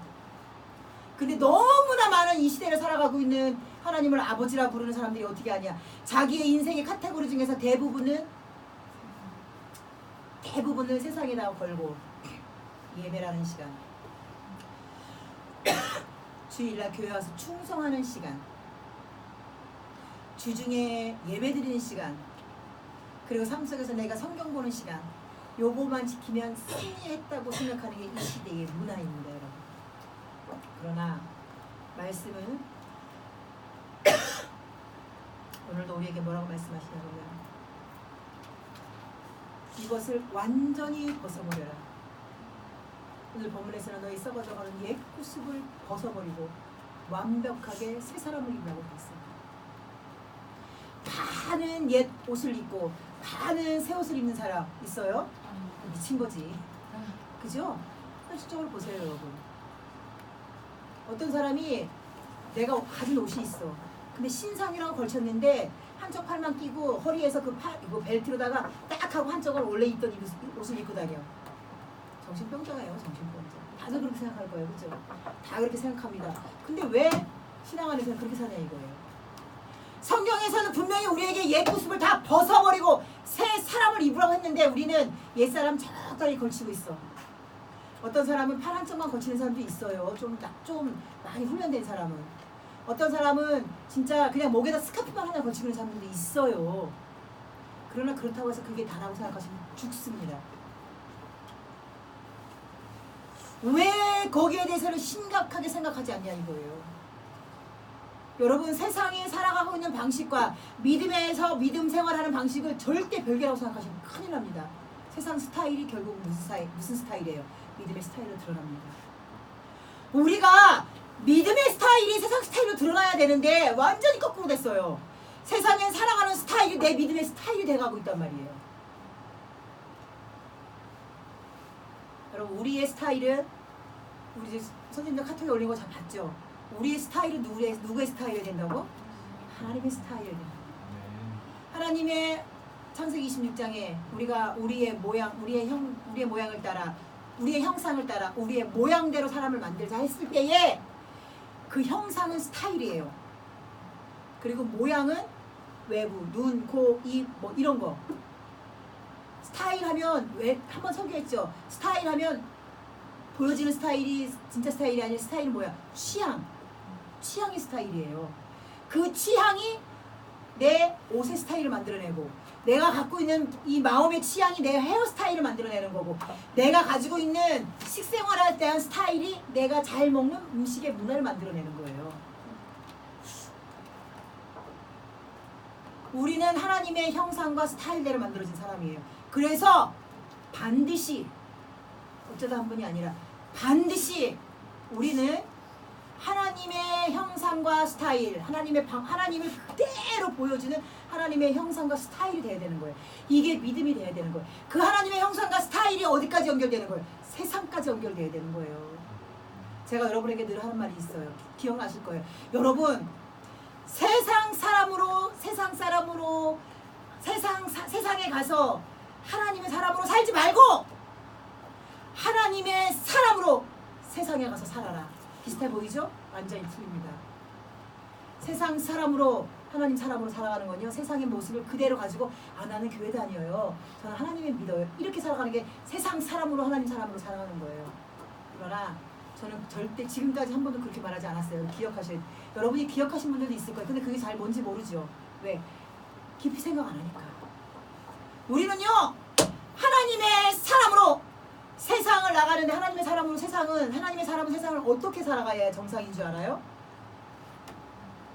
근데 너무나 많은 이 시대를 살아가고 있는 하나님을 아버지라 부르는 사람들이 어떻게 하냐? 자기의 인생의 카테고리 중에서 대부분을 세상에다 걸고 예배라는 시간, 주일날 교회 와서 충성하는 시간, 주중에 예배드리는 시간, 그리고 삶 속에서 내가 성경 보는 시간, 요거만 지키면 승리했다고 생각하는 게 이 시대의 문화입니다, 여러분. 그러나 말씀은 오늘도 우리에게 뭐라고 말씀하시냐면, 이것을 완전히 벗어버려라. 오늘 본문에서는 너희 썩어져가는 옛 구습을 벗어버리고 완벽하게 새 사람을 입으라고 했습니다. 반은 옛 옷을 입고 반은 새 옷을 입는 사람 있어요? 미친 거지. 그죠? 현실적으로 보세요, 여러분. 어떤 사람이 내가 가진 옷이 있어. 근데 신상이라고 걸쳤는데 한쪽 팔만 끼고 허리에서 이거 벨트로다가 딱 하고 한쪽을 원래 입던 옷을 입고 다녀. 정신병자예요, 정신병자. 다들 그렇게 생각할 거예요, 그죠? 다 그렇게 생각합니다. 근데 왜 신앙 안에서는 그렇게 사냐 이거예요. 성경에서는 분명히 우리에게 옛 모습을 다 벗어버리고 새 사람을 입으라고 했는데 우리는 옛사람 저까지 걸치고 있어. 어떤 사람은 팔 한쪽만 걸치는 사람도 있어요. 좀 많이 훈련된 사람은. 어떤 사람은 진짜 그냥 목에다 스카프만 하나 걸치고 있는 사람들도 있어요. 그러나 그렇다고 해서 그게 다라고 생각하시면 죽습니다. 왜 거기에 대해서는 심각하게 생각하지 않냐 이거예요. 여러분, 세상에 살아가고 있는 방식과 믿음 생활하는 방식을 절대 별개라고 생각하시면 큰일 납니다. 세상 스타일이 결국 무슨 스타일이에요? 믿음의 스타일로 드러납니다. 우리가 믿음의 스타일이 세상 스타일로 드러나야 되는데 완전히 거꾸로 됐어요. 세상에 살아가는 스타일이 내 믿음의 스타일이 돼가고 있단 말이에요. 여러분, 우리의 스타일은 우리 선생님들 카톡에 올린 거 잘 봤죠? 우리의 스타일은 누구의 스타일이 된다고? 하나님의 스타일이 된다. 하나님의 창세기 26장에 우리가 우리의 모양을 따라, 우리의 형상을 따라 우리의 모양대로 사람을 만들자 했을 때에 그 형상은 스타일이에요. 그리고 모양은 외부, 눈, 코, 입 뭐 이런 거. 스타일 하면 왜 한번 소개했죠. 스타일 하면 보여지는 스타일이 진짜 스타일이 아니라 스타일은 뭐야? 취향이 스타일이에요. 그 취향이 내 옷의 스타일을 만들어내고, 내가 갖고 있는 이 마음의 취향이 내 헤어스타일을 만들어내는 거고, 내가 가지고 있는 식생활에 대한 스타일이 내가 잘 먹는 음식의 문화를 만들어내는 거예요. 우리는 하나님의 형상과 스타일대로 만들어진 사람이에요. 그래서 반드시, 어쩌다 한 분이 아니라 반드시 우리는 하나님의 형상과 스타일, 하나님을 그대로 보여주는 하나님의 형상과 스타일이 돼야 되는 거예요. 이게 믿음이 돼야 되는 거예요. 그 하나님의 형상과 스타일이 어디까지 연결되는 거예요? 세상까지 연결돼야 되는 거예요. 제가 여러분에게 늘 하는 말이 있어요. 기억나실 거예요. 여러분, 세상에 가서 하나님의 사람으로 살지 말고 하나님의 사람으로 세상에 가서 살아라. 비슷해 보이죠? 완전히 틀립니다. 세상 사람으로 하나님 사람으로 살아가는 건요, 세상의 모습을 그대로 가지고 나는 교회 다녀요, 저는 하나님을 믿어요, 이렇게 살아가는 게 세상 사람으로 하나님 사람으로 살아가는 거예요. 그러나 저는 절대 지금까지 한 번도 그렇게 말하지 않았어요. 여러분이 기억하신 분들도 있을 거예요. 근데 그게 잘 뭔지 모르죠. 왜? 깊이 생각 안 하니까. 우리는요, 하나님의 사람으로 세상을 나가는데, 하나님의 사람은 세상을 어떻게 살아가야 정상인 줄 알아요?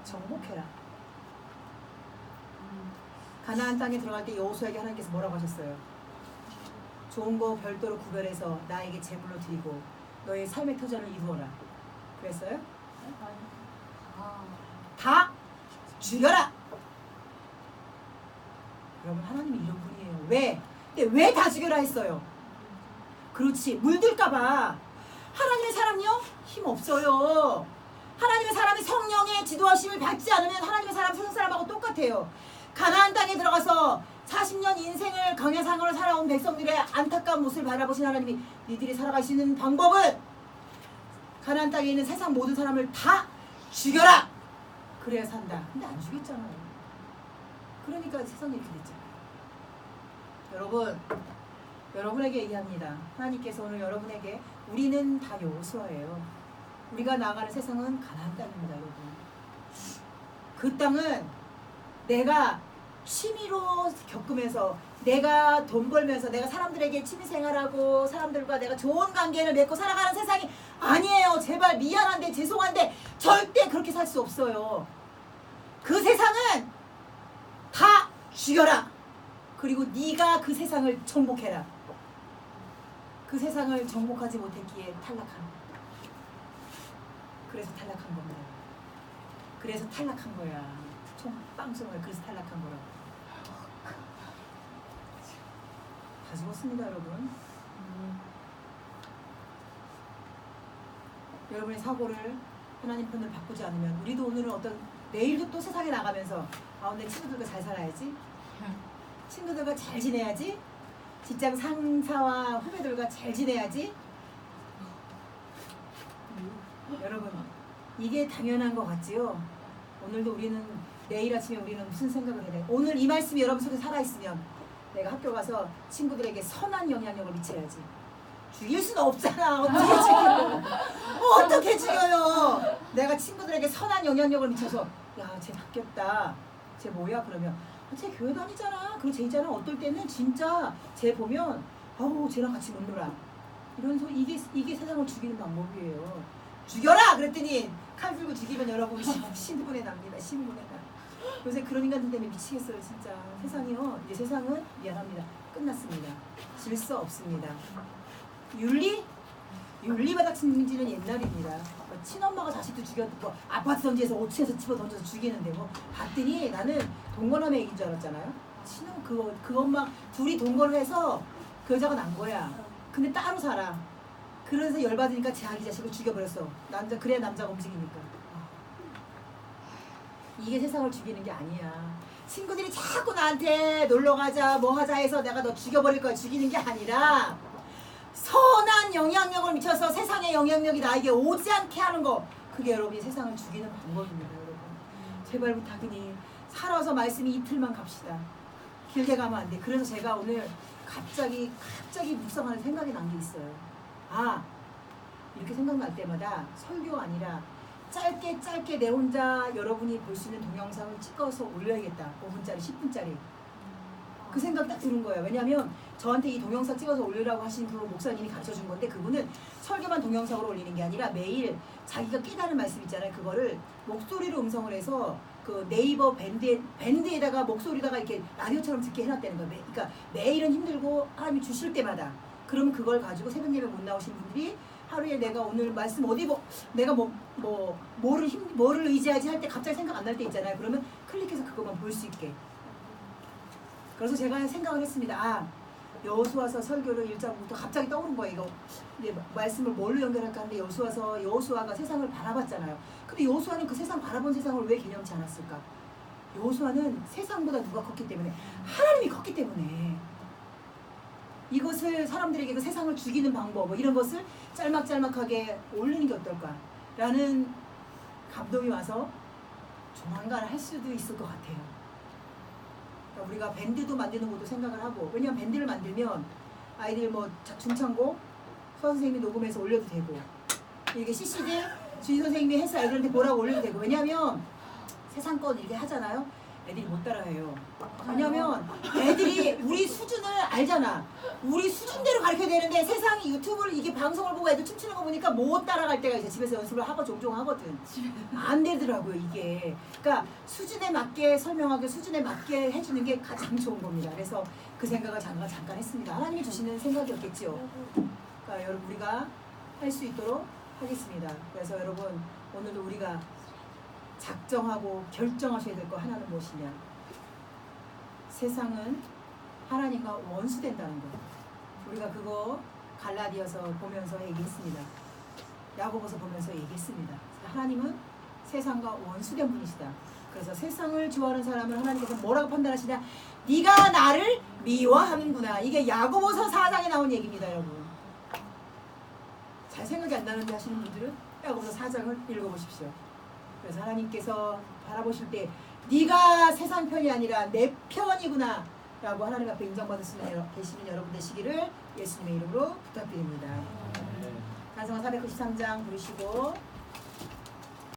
정복해라. 가나안 땅에 들어갈 때 여호수아에게 하나님께서 뭐라고 하셨어요? 좋은 거 별도로 구별해서 나에게 제물로 드리고 너의 삶의 터전을 이루어라. 그랬어요? 다 죽여라. 여러분, 하나님이 이런 분이에요. 왜 다 죽여라 했어요? 그렇지, 물들까봐. 하나님의 사람이요? 힘 없어요. 하나님의 사람이 성령의 지도하심을 받지 않으면 하나님의 사람 세상 사람하고 똑같아요. 가나안 땅에 들어가서 40년 인생을 광야상으로 살아온 백성들의 안타까운 모습을 바라보신 하나님이 니들이 살아갈 수 있는 방법은 가나안 땅에 있는 세상 모든 사람을 다 죽여라. 그래야 산다. 근데 안 죽였잖아요. 그러니까 세상이 이렇게 됐잖아요. 여러분에게 얘기합니다. 하나님께서 오늘 여러분에게, 우리는 다 여호수아예요. 우리가 나아가는 세상은 가나안 땅입니다, 여러분. 그 땅은 내가 취미로 겪으면서, 내가 돈 벌면서, 내가 사람들에게 취미생활하고 사람들과 내가 좋은 관계를 맺고 살아가는 세상이 아니에요. 제발, 미안한데 죄송한데 절대 그렇게 살 수 없어요. 그 세상은 다 죽여라. 그리고 네가 그 세상을 정복해라. 그 세상을 정복하지 못했기에 탈락한, 그래서 탈락한 겁니다. 그래서 탈락한 거야. 빵 쏘는, 그래서 탈락한 거라고. 다 죽었습니다, 여러분. 여러분의 사고를 하나님 편을 바꾸지 않으면, 우리도 오늘은 내일도 또 세상에 나가면서 내 친구들과 잘 살아야지, 친구들과 잘 지내야지, 직장 상사와 후배들과 잘 지내야지. 여러분, 이게 당연한 것 같지요? 오늘도 내일 아침에 우리는 무슨 생각을 해야 돼? 오늘 이 말씀이 여러분 속에 살아있으면 내가 학교 가서 친구들에게 선한 영향력을 미쳐야지. 죽일 수는 없잖아. 어떻게 죽여요? 어떻게 죽여요? 내가 친구들에게 선한 영향력을 미쳐서, 야, 쟤 바뀌었다, 쟤 뭐야? 그러면 쟤 교회 다니잖아, 그리고 쟤 있잖아, 어떨 때는 진짜 쟤 보면 쟤랑 같이 못 놀아, 이런 소리. 이게 세상을 죽이는 방법이에요. 죽여라! 그랬더니 칼 들고 죽이면 여러분 신분에 납니다. 신분에 나. 요새 그런 인간들 때문에 미치겠어요 진짜. 세상이요. 이제 세상은 미안합니다. 끝났습니다. 질서 없습니다. 윤리바닥친지는 옛날입니다. 친엄마가 자식도 죽였고 아파트 던지에서 5층에서 집어 던져서 죽이는데 뭐 봤더니 나는 동거남의 얘기인 줄 알았잖아요. 친엄 그 엄마 둘이 동거를 해서 그 여자가 난 거야. 근데 따로 살아. 그래서 열받으니까 자기 자식을 죽여버렸어. 그래야 남자가 움직이니까. 이게 세상을 죽이는 게 아니야. 친구들이 자꾸 나한테 놀러가자 뭐 하자 해서 내가 너 죽여버릴 거야. 죽이는 게 아니라 선한 영향력을 미쳐서 세상의 영향력이 나에게 오지 않게 하는 거. 그게 여러분이 세상을 죽이는 방법입니다. 여러분 제발 부탁이니 살아서 말씀이 이틀만 갑시다. 길게 가면 안 돼. 그래서 제가 오늘 갑자기 묵상하는 생각이 난 게 있어요. 이렇게 생각날 때마다 설교가 아니라 짧게 내 혼자 여러분이 볼 수 있는 동영상을 찍어서 올려야겠다. 5분짜리 10분짜리 그 생각이 딱 드는 거예요. 왜냐하면 저한테 이 동영상 찍어서 올리라고 하신 그 목사님이 가르쳐준 건데, 그분은 설교만 동영상으로 올리는 게 아니라 매일 자기가 깨달은 말씀 있잖아요. 그거를 목소리로 음성을 해서 그 네이버 밴드에다가 목소리다가 이렇게 라디오처럼 듣게 해놨다는 거예요. 그러니까 매일은 힘들고 하나님이 주실 때마다, 그러면 그걸 가지고 새벽 예배 못 나오신 분들이 하루에 내가 오늘 말씀 어디 내가 뭐를 의지하지 할 때 갑자기 생각 안 날 때 있잖아요. 그러면 클릭해서 그것만 볼 수 있게. 그래서 제가 생각을 했습니다. 여호수아서 설교를 1장부터 갑자기 떠오른 거예요. 이거 이제 말씀을 뭘로 연결할까 하는데, 여호수아가 세상을 바라봤잖아요. 근데 여호수아는 그 세상 바라본 세상을 왜 개념치 않았을까? 여호수아는 세상보다 누가 컸기 때문에, 하나님이 컸기 때문에. 이것을 사람들에게 그 세상을 죽이는 방법 뭐 이런 것을 짤막짤막하게 올리는 게 어떨까라는 감동이 와서 조만간 할 수도 있을 것 같아요. 그러니까 우리가 밴드도 만드는 것도 생각을 하고, 왜냐면 밴드를 만들면 아이들 뭐 중창곡 선생님이 녹음해서 올려도 되고, 이게 CCD 주인 선생님이 해서 애들한테 보라고 올려도 되고. 왜냐면 세상권 이렇게 하잖아요. 애들이 못 따라해요. 왜냐면 애들이 우리 수준을 알잖아. 우리 수준대로 가르쳐야 되는데, 세상이 유튜브를 이게 방송을 보고 애들 춤추는 거 보니까 못 따라갈 때가 있어. 집에서 연습을 하고 종종 하거든. 안 되더라고요 이게. 그러니까 수준에 맞게 설명하고 수준에 맞게 해주는 게 가장 좋은 겁니다. 그래서 그 생각을 잠깐 했습니다. 하나님이 주시는 생각이었겠죠. 그러니까 여러분 우리가 할 수 있도록 하겠습니다. 그래서 여러분 오늘도 우리가 작정하고 결정하셔야 될 거 하나는 무엇이냐? 세상은 하나님과 원수된다는 거. 우리가 그거 갈라디아서 보면서 얘기했습니다. 야고보서 보면서 얘기했습니다. 하나님은 세상과 원수된 분이시다. 그래서 세상을 좋아하는 사람을 하나님께서 뭐라고 판단하시냐? 네가 나를 미워하는구나. 이게 야고보서 4장에 나온 얘기입니다, 여러분. 잘 생각이 안 나는데 하시는 분들은 야고보서 4장을 읽어보십시오. 그래서 하나님께서 바라보실 때 네가 세상 편이 아니라 내 편이구나 라고 하나님 앞에 인정받을 수 계시는 여러분 되시기를 예수님의 이름으로 부탁드립니다. 찬송가 493장 부르시고